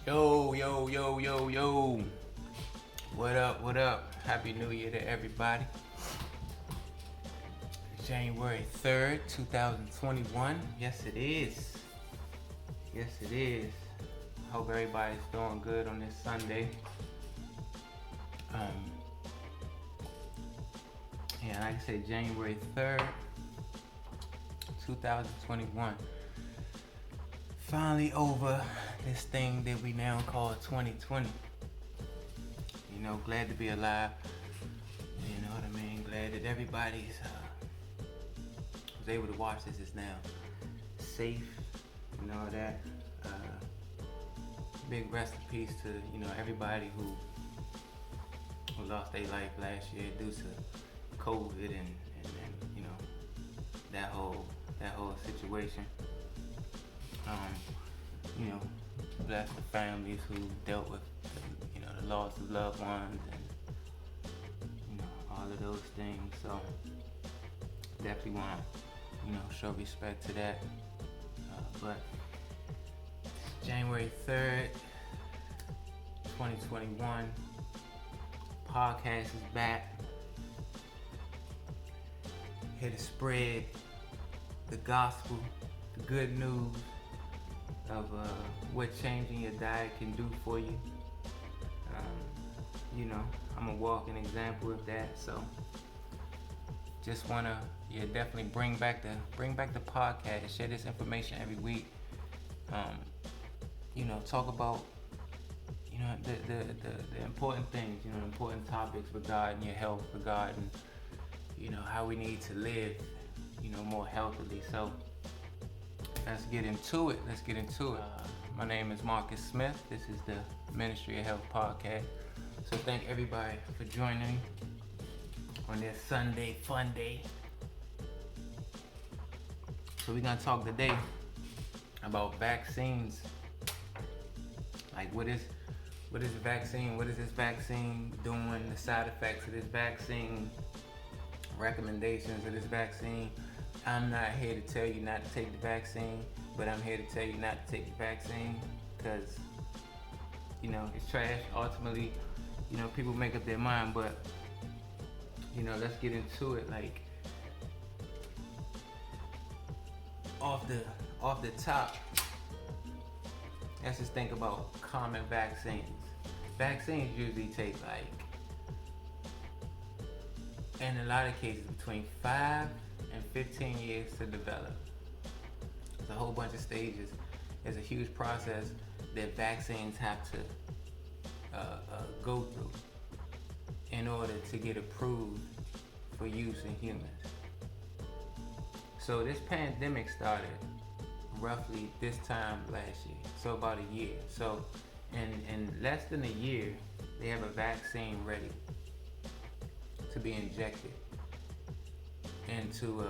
Yo, yo, yo, yo, yo. What up, what up? Happy New Year to everybody. January 3rd, 2021. Yes, it is. Yes, it is. Hope everybody's doing good on this Sunday. Yeah, like I said, January 3rd, 2021. Finally over this thing that we now call 2020. You know, glad to be alive. You know what I mean? Glad that everybody's was able to watch this is now safe and all that. Big rest in peace to, you know, everybody who lost their life last year due to COVID and you know, that whole situation. You know, bless the families who dealt with, you know, the loss of loved ones and, you know, all of those things. So definitely want to, you know, show respect to that. But January 3rd, 2021, podcast is back. Here to spread the gospel, the good news of what changing your diet can do for you. You know, I'm a walking example of that. So just wanna, definitely bring back the podcast. Share this information every week. You know, talk about, you know, the important things. You know, important topics regarding your health, regarding, you know, how we need to live, you know, more healthily. So let's get into it. My name is Marcus Smith. This is the Ministry of Health podcast. So thank everybody for joining me on this Sunday fun day. So we're gonna talk today about vaccines. Like what is a vaccine? What is this vaccine doing? The side effects of this vaccine, recommendations of this vaccine. I'm not here to tell you not to take the vaccine, but I'm here to tell you not to take the vaccine because, you know, it's trash. Ultimately, you know, people make up their mind, but, you know, let's get into it. Like, off the top, let's just think about common vaccines. Vaccines usually take, like, in a lot of cases, between 5 and 15 years to develop. It's a whole bunch of stages. It's a huge process that vaccines have to go through in order to get approved for use in humans. So this pandemic started roughly this time last year, so about a year. So in less than a year, they have a vaccine ready to be injected into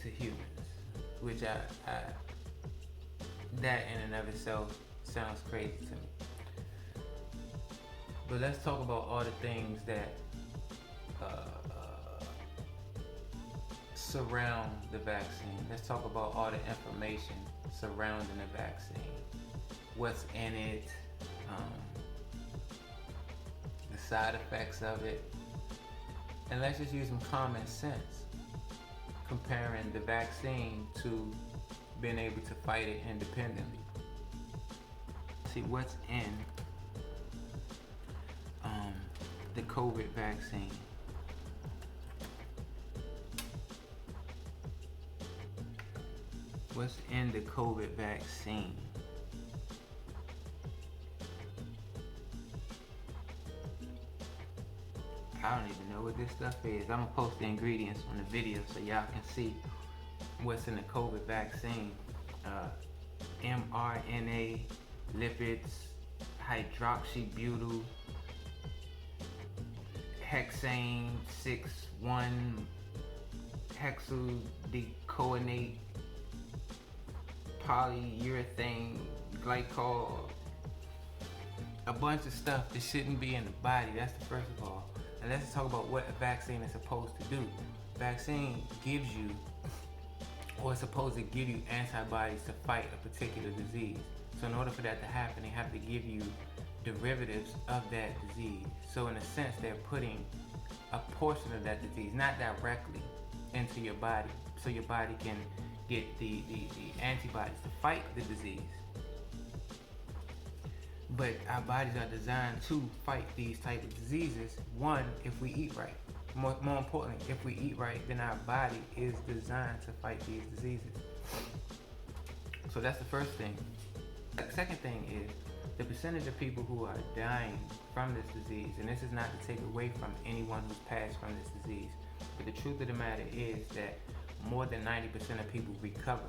humans, which I that in and of itself sounds crazy to me. But let's talk about all the things that surround the vaccine. Let's talk about all the information surrounding the vaccine. What's in it, the side effects of it, and let's just use some common sense comparing the vaccine to being able to fight it independently. See what's in the COVID vaccine. What's in the COVID vaccine? I don't even know what this stuff is. I'm gonna post the ingredients on the video so y'all can see what's in the COVID vaccine. mRNA, lipids, hydroxybutyl, hexane 6,1 hexadecoinate, polyurethane glycol, a bunch of stuff that shouldn't be in the body. That's the first of all. And let's talk about what a vaccine is supposed to do. Vaccine gives you, or is supposed to give you, antibodies to fight a particular disease. So So in order for that to happen, they have to give you derivatives of that disease. So in a sense, they're putting a portion of that disease, not directly, into your body, so your body can get the antibodies to fight the disease. But our bodies are designed to fight these type of diseases. One, if we eat right. More importantly, if we eat right, then our body is designed to fight these diseases. So that's the first thing. The second thing is the percentage of people who are dying from this disease, and this is not to take away from anyone who's passed from this disease, but the truth of the matter is that more than 90% of people recover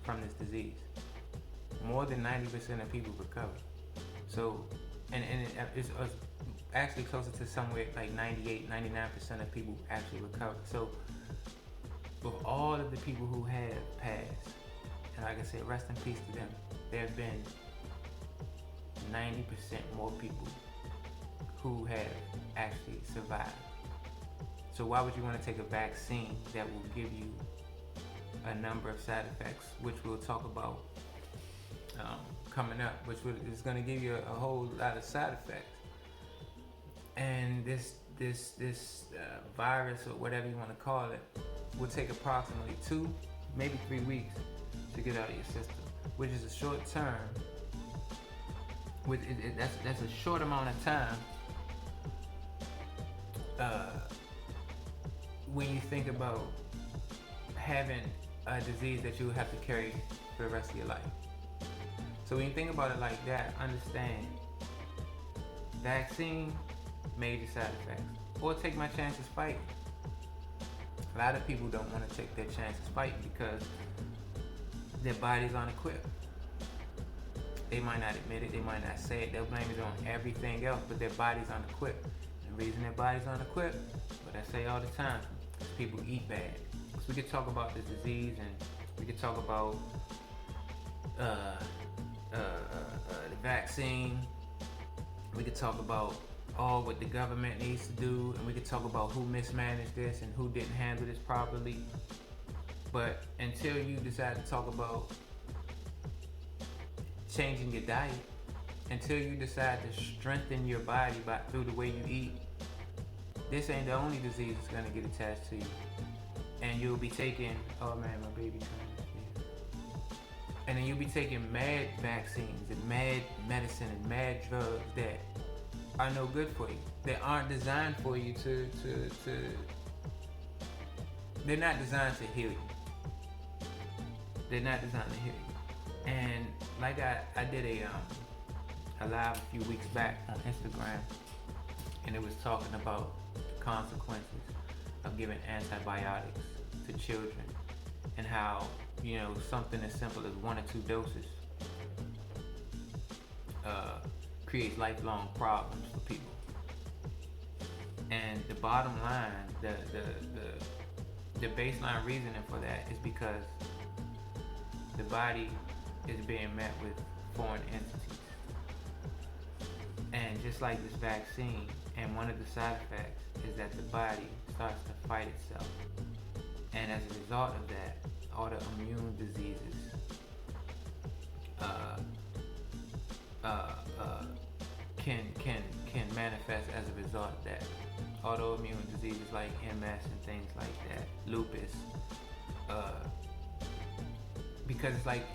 from this disease. More than 90% of people recover. So, and it's actually closer to somewhere like 98-99% of people actually recover. So, with all of the people who have passed, and like I said, rest in peace to them, there have been 90% more people who have actually survived. So why would you want to take a vaccine that will give you a number of side effects, which we'll talk about coming up, which is going to give you a whole lot of side effects. And this virus, or whatever you want to call it, will take approximately 2, maybe 3 weeks to get out of your system, which is a short term. That's a short amount of time when you think about having a disease that you would have to carry for the rest of your life. So when you think about it like that, understand vaccine, major side effects, or take my chances fighting. A lot of people don't want to take their chances fighting because their body's unequipped. They might not admit it, they might not say it, they'll blame it on everything else, but their body's unequipped. And the reason their body's unequipped, what I say all the time, is people eat bad. So we could talk about the disease, and we could talk about the vaccine. We could talk about all what the government needs to do, and we could talk about who mismanaged this and who didn't handle this properly. But until you decide to talk about changing your diet, until you decide to strengthen your body through the way you eat, this ain't the only disease that's gonna get attached to you. And you'll be taking, oh man, my baby trying to sleep. And then you'll be taking mad vaccines and mad medicine and mad drugs that are no good for you. They aren't designed for you they're not designed to heal you. They're not designed to heal you. And like I did a live a few weeks back on Instagram, and it was talking about the consequences of giving antibiotics to children, and how, you know, something as simple as 1 or 2 doses creates lifelong problems for people. And the bottom line, the baseline reasoning for that is because the body is being met with foreign entities. And just like this vaccine, and one of the side effects is that the body starts to fight itself. And as a result of that, autoimmune diseases can manifest as a result of that. Autoimmune diseases like MS and things like that, lupus, because it's like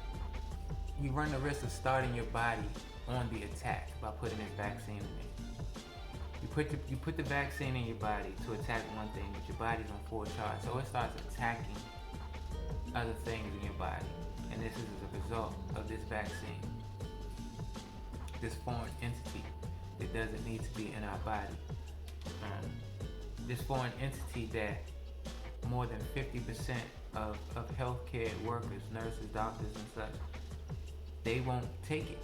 you run the risk of starting your body on the attack by putting this vaccine in there. You put the vaccine in your body to attack one thing, but your body's on full charge, so it starts attacking other things in your body. And this is as a result of this vaccine, this foreign entity that doesn't need to be in our body. This foreign entity that more than 50% of healthcare workers, nurses, doctors, and such, they won't take it.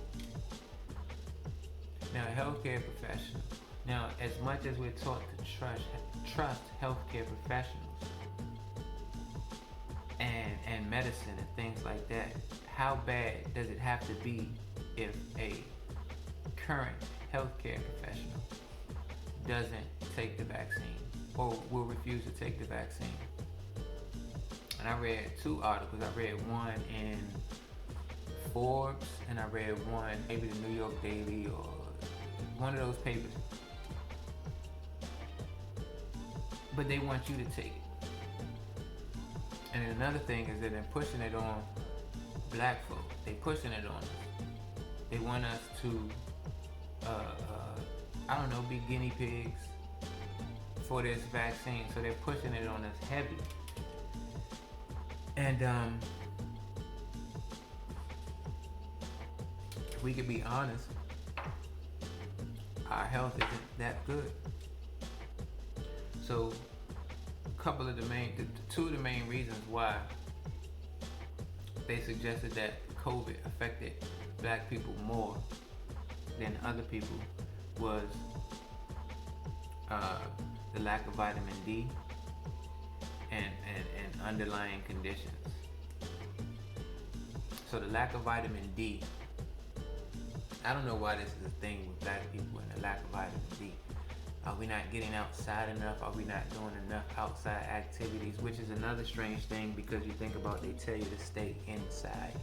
Now, a healthcare professional. Now, as much as we're taught to trust healthcare professionals and medicine and things like that, how bad does it have to be if a current healthcare professional doesn't take the vaccine or will refuse to take the vaccine? And I read 2 articles. I read one in Forbes and I read one, maybe the New York Daily or one of those papers. But they want you to take it. And then another thing is that they're pushing it on black folk. They pushing it on us. They want us to, I don't know, be guinea pigs for this vaccine. So they're pushing it on us heavy. And if we could be honest, our health isn't that good. So two of the main reasons why they suggested that COVID affected black people more than other people was the lack of vitamin D and underlying conditions. So the lack of vitamin D, I don't know why this is a thing with black people and the lack of vitamin D. Are we not getting outside enough? Are we not doing enough outside activities? Which is another strange thing, because you think about, they tell you to stay inside.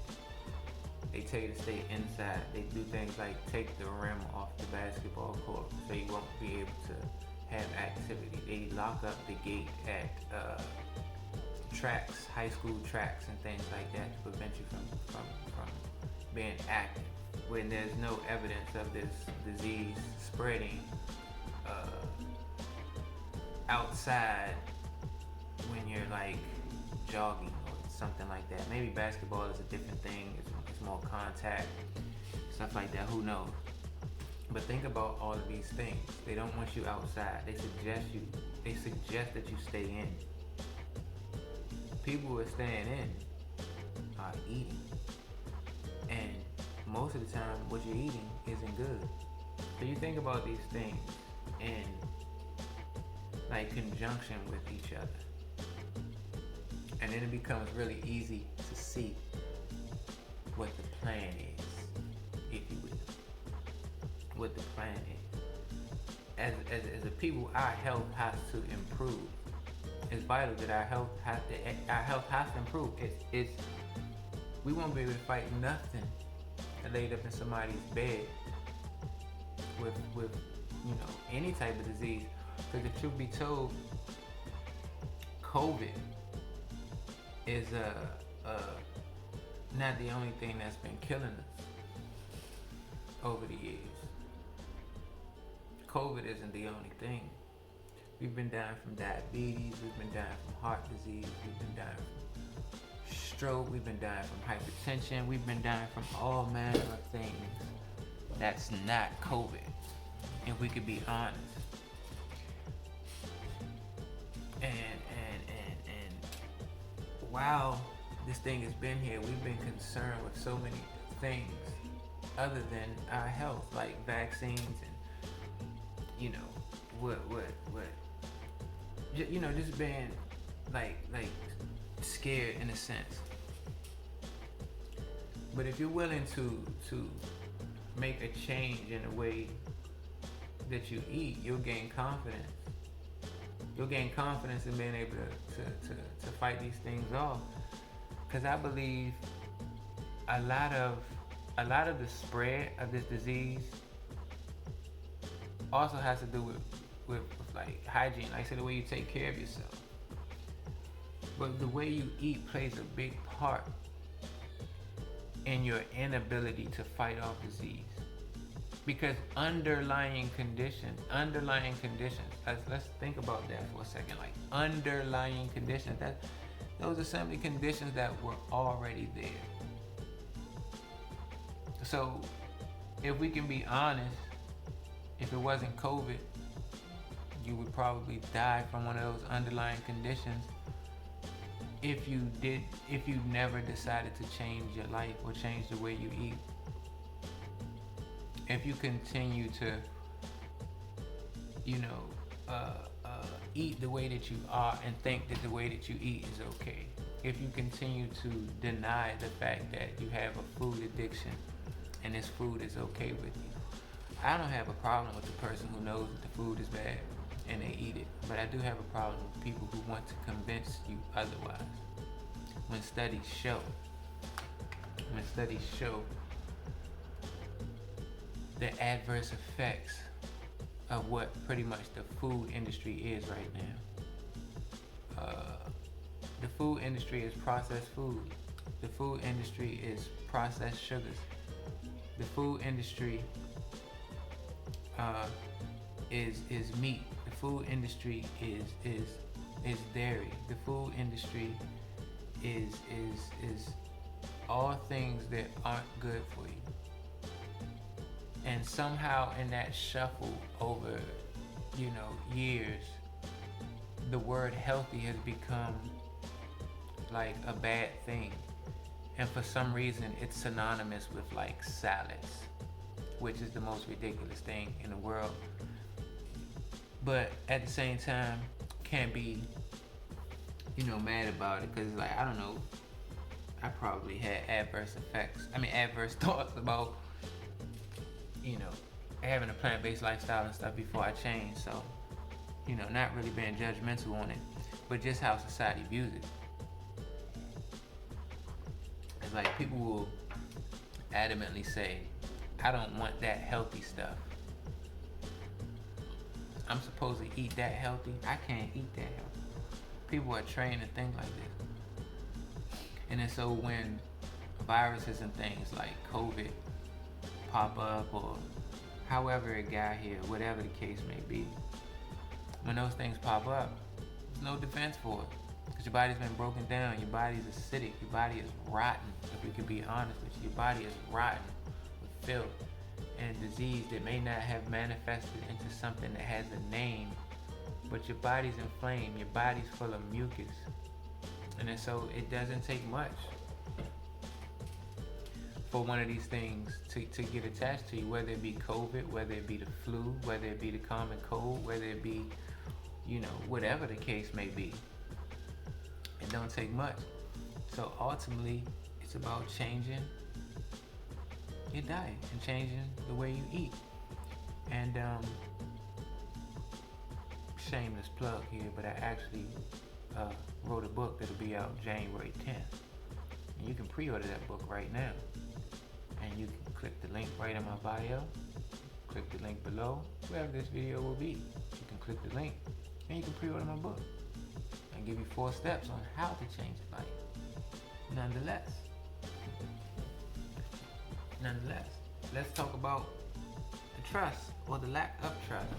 They tell you to stay inside. They do things like take the rim off the basketball court so you won't be able to have activity. They lock up the gate at tracks, high school tracks and things like that to prevent you from being active, when there's no evidence of this disease spreading outside when you're like jogging or something like that. Maybe basketball is a different thing. It's more contact, stuff like that. Who knows? But think about all of these things. They don't want you outside. They suggest that you stay in. People who are staying in are eating, and most of the time what you're eating isn't good. So you think about these things in like conjunction with each other, and then it becomes really easy to see what the plan is, if you will. What the plan is. As a people, our health has to improve. It's vital that our health has to improve. We won't be able to fight nothing laid up in somebody's bed with any type of disease. Because the truth be told, COVID is not the only thing that's been killing us over the years. COVID isn't the only thing. We've been dying from diabetes, we've been dying from heart disease, we've been dying from stroke, we've been dying from hypertension, we've been dying from all manner of things that's not COVID, if we could be honest. And while this thing has been here, we've been concerned with so many things other than our health, like vaccines and just being like scared in a sense. But if you're willing to make a change in the way that you eat, you'll gain confidence. You'll gain confidence in being able to fight these things off. Because I believe a lot of the spread of this disease also has to do with like hygiene, like I said, the way you take care of yourself. But the way you eat plays a big part in your inability to fight off disease. Because underlying conditions, let's think about that for a second. Like underlying conditions, those are simply conditions that were already there. So if we can be honest, if it wasn't COVID, you would probably die from one of those underlying conditions if you never decided to change your life or change the way you eat. If you continue to, eat the way that you are and think that the way that you eat is okay. If you continue to deny the fact that you have a food addiction and this food is okay with you. I don't have a problem with the person who knows that the food is bad and they eat it, but I do have a problem with people who want to convince you otherwise. When studies show when studies show the adverse effects of what pretty much the food industry is right now. The food industry is processed food. The food industry is processed sugars. The food industry is meat. The food industry is dairy. The food industry is all things that aren't good for you. And somehow in that shuffle over, years, the word healthy has become like a bad thing. And for some reason it's synonymous with like salads, which is the most ridiculous thing in the world. But at the same time, can't be, mad about it, because like, I don't know, I probably had adverse thoughts about, having a plant-based lifestyle and stuff before I changed. So, not really being judgmental on it, but just how society views it. It's like people will adamantly say, I don't want that healthy stuff. I'm supposed to eat that healthy. I can't eat that healthy. People are trained to think like this. And then so when viruses and things like COVID pop up, or however it got here, whatever the case may be, when those things pop up, there's no defense for it. Because your body's been broken down, your body's acidic, your body is rotten, if we could be honest with you. Your body is rotten with filth and disease that may not have manifested into something that has a name, but your body's inflamed, your body's full of mucus. And then so it doesn't take much for one of these things to get attached to you, whether it be COVID, whether it be the flu, whether it be the common cold, whether it be, whatever the case may be. It don't take much. So ultimately, it's about changing your diet and changing the way you eat. And shameless plug here, but I actually wrote a book that'll be out January 10th. And you can pre-order that book right now. And you can click the link right in my bio, click the link below, wherever this video will be. You can click the link and you can pre-order my book and give you 4 steps on how to change your life. Nonetheless, let's talk about the trust or the lack of trust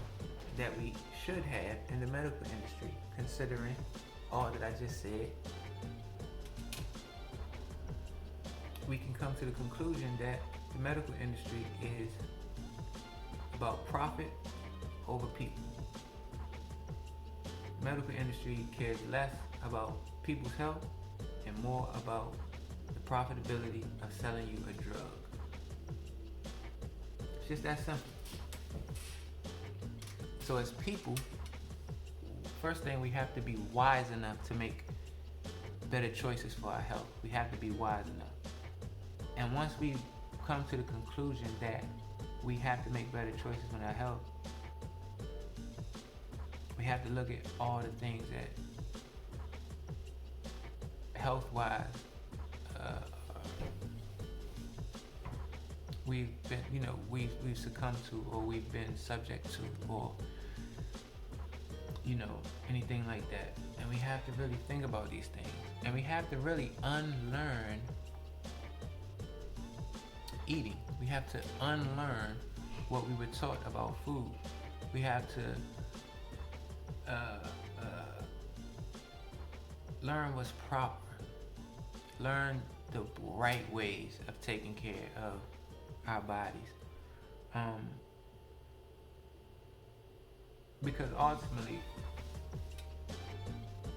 that we should have in the medical industry, considering all that I just said. We can come to the conclusion that the medical industry is about profit over people. The medical industry cares less about people's health and more about the profitability of selling you a drug. It's just that simple. So as people, first thing, we have to be wise enough to make better choices for our health. We have to be wise enough. And once we come to the conclusion that we have to make better choices with our health, we have to look at all the things that health-wise we've been, we've succumbed to, or we've been subject to, or anything like that. And we have to really think about these things, and we have to really unlearn eating. We have to unlearn what we were taught about food. We have to learn what's proper, learn the right ways of taking care of our bodies, because ultimately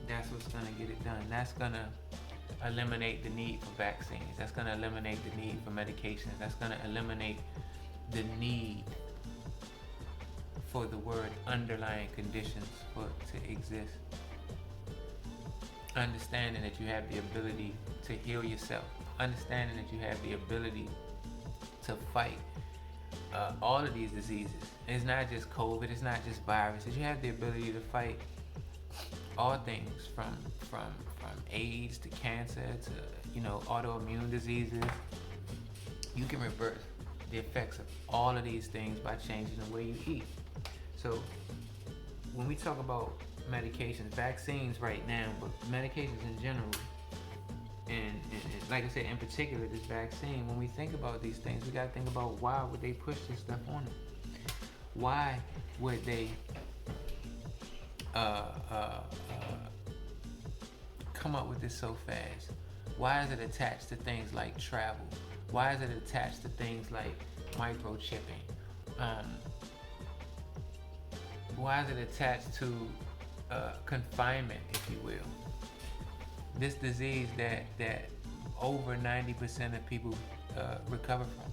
that's what's going to get it done. That's going to eliminate the need for vaccines. That's going to eliminate the need for medications. That's going to eliminate the need for the word underlying conditions to exist. Understanding that you have the ability to heal yourself. Understanding that you have the ability to fight all of these diseases. It's not just COVID, it's not just viruses. You have the ability to fight all things from AIDS to cancer to autoimmune diseases, You can reverse the effects of all of these things by changing the way you eat. So when we talk about medications, vaccines right now, but medications in general, and like I said, in particular, this vaccine, when we think about these things, we got to think about why would they push this stuff on them? Why would they uh, uh, uh, come up with this so fast? Why is it attached to things like travel? Why is it attached to things like microchipping? Why is it attached to confinement, if you will? This disease that over 90% of people recover from.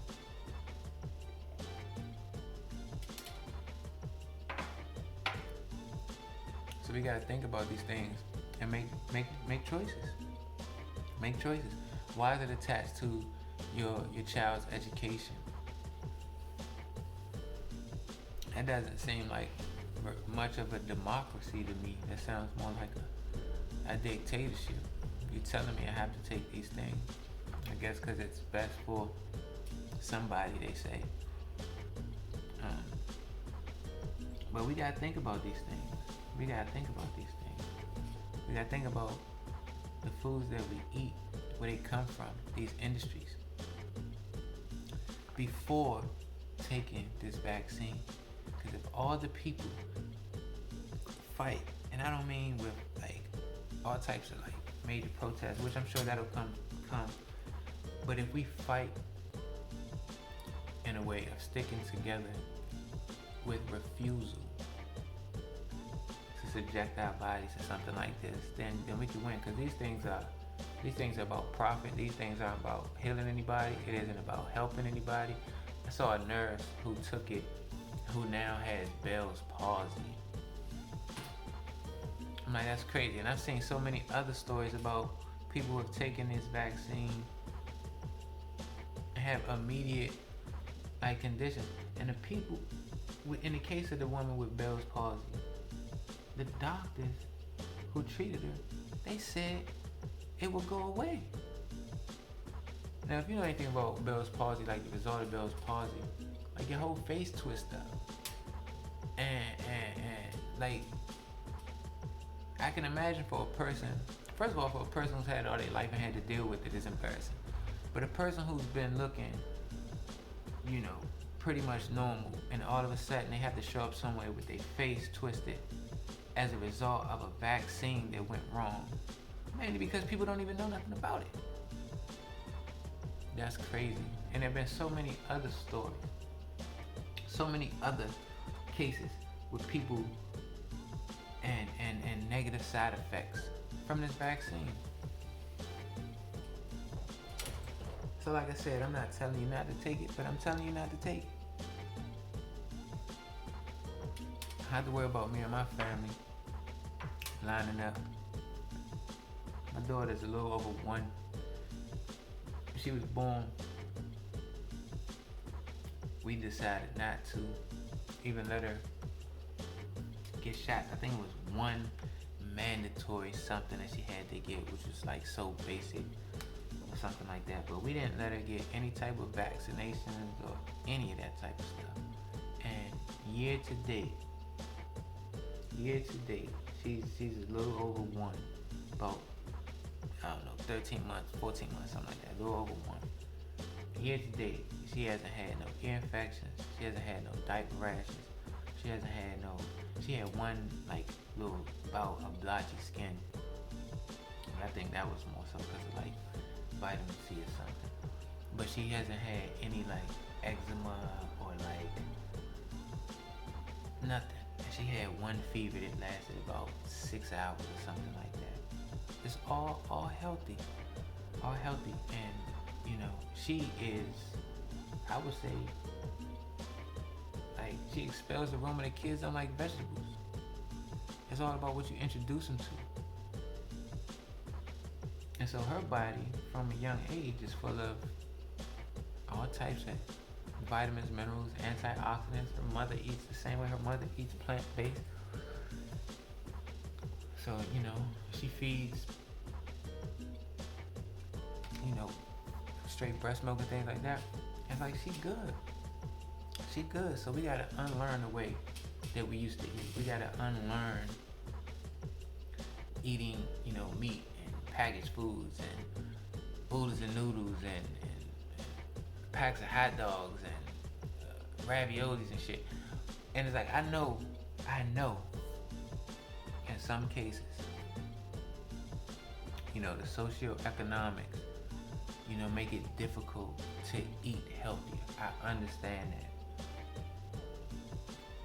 So we gotta think about these things and make choices. Make choices. Why is it attached to your child's education? That doesn't seem like much of a democracy to me. That sounds more like a dictatorship. You're telling me I have to take these things. I guess because it's best for somebody, they say. But we gotta think about these things. We gotta think about these things. We gotta think about the foods that we eat, where they come from, these industries, before taking this vaccine. Because if all the people fight, and I don't mean with like all types of like major protests, which I'm sure that'll come, but if we fight in a way of sticking together with refusal to subject our bodies to something like this, then we can win. Because these things are about profit. These things aren't about healing anybody. It isn't about helping anybody. I saw a nurse who took it, who now has Bell's palsy. I'm like, that's crazy. And I've seen so many other stories about people who have taken this vaccine and have immediate like conditions. And the people, in the case of the woman with Bell's palsy, the doctors who treated her, they said it would go away. Now, if you know anything about Bell's palsy, like the result of Bell's palsy, like your whole face twists up. And like, I can imagine for a person, first of all, for a person who's had all their life and had to deal with it, is embarrassing. But a person who's been looking, pretty much normal, and all of a sudden they have to show up somewhere with their face twisted as a result of a vaccine that went wrong. Mainly because people don't even know nothing about it. That's crazy. And there have been so many other stories, so many other cases with people and negative side effects from this vaccine. So like I said, I'm not telling you not to take it, but I'm telling you not to take it. I have to worry about me and my family lining up. My daughter's a little over 1. She was born. We decided not to even let her get shots. I think it was one mandatory something that she had to get, which was like so basic or something like that. But we didn't let her get any type of vaccinations or any of that type of stuff. And year to date, she's a little over 1, about, I don't know, 13 months, 14 months, something like that, a little over 1. Year to date, she hasn't had no ear infections, she hasn't had no diaper rashes, she had one like little bout of blotchy skin. But I think that was more so because of like vitamin C or something. But she hasn't had any like eczema or like nothing. And she had one fever that lasted about 6 hours or something like that. It's all healthy. All healthy. And she is, I would say, like, she expels the aroma of the kids don't like vegetables. It's all about what you introduce them to. And so her body, from a young age, is full of all types of vitamins, minerals, antioxidants. Her mother eats the same way her mother eats plant-based. So, she feeds, straight breast milk and things like that. And like, she good. She good. So we gotta unlearn the way that we used to eat. We gotta unlearn eating, meat and packaged foods and oodles and noodles and packs of hot dogs and raviolis and shit. And it's like, I know, in some cases, the socioeconomics, make it difficult to eat healthier. I understand that.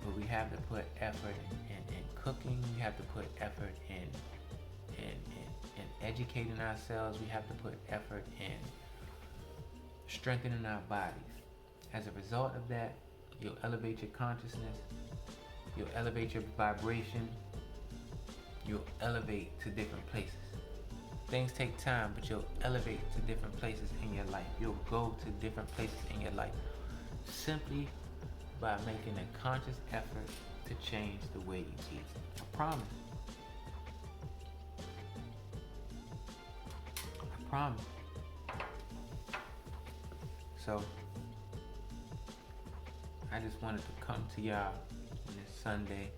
But we have to put effort in cooking. We have to put effort in educating ourselves. We have to put effort in strengthening our bodies. As a result of that, you'll elevate your consciousness. You'll elevate your vibration. You'll elevate to different places. Things take time, but you'll elevate to different places in your life. You'll go to different places in your life simply by making a conscious effort to change the way you eat. I promise. I promise. So, I just wanted to come to y'all on this Sunday.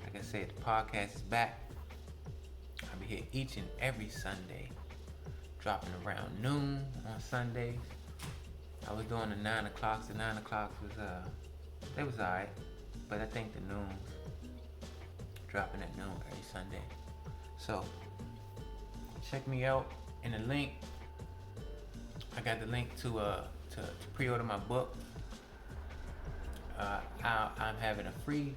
Like I said, the podcast is back. I'll be here each and every Sunday, dropping around noon on Sundays. I was doing the 9 o'clocks. The 9 o'clocks was they was alright, but I think the noons, dropping at noon every Sunday. So check me out in the link. I got the link to pre-order my book. I'm having a free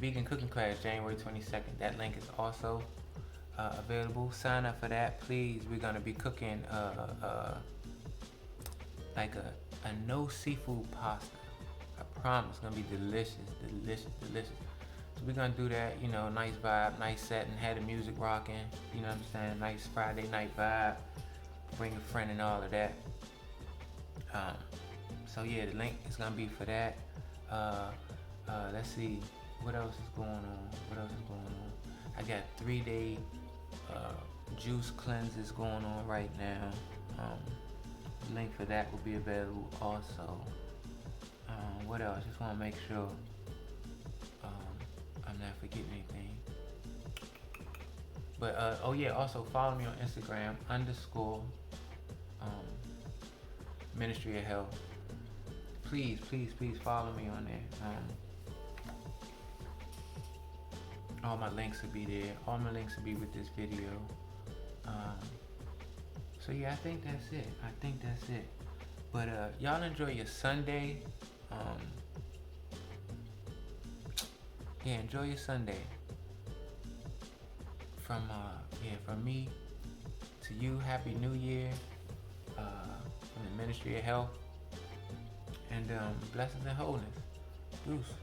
vegan cooking class January 22nd. That link is also available. Sign up for that, please. We're gonna be cooking like a no seafood pasta. I promise, it's gonna be delicious. So we're gonna do that, nice vibe, nice setting, had the music rocking, you know what I'm saying? Nice Friday night vibe. Bring a friend and all of that. So yeah, the link is gonna be for that. Let's see, what else is going on? I got 3-day juice cleanses going on right now. The link for that will be available also. What else? Just want to make sure I'm not forgetting anything. But also follow me on Instagram _ Ministry of Health. Please follow me on there. All my links will be there. All my links will be with this video. So yeah, I think that's it. But y'all enjoy your Sunday. Enjoy your Sunday. From me to you, Happy New Year. From the Ministry of Health. And blessings and wholeness. Deuce.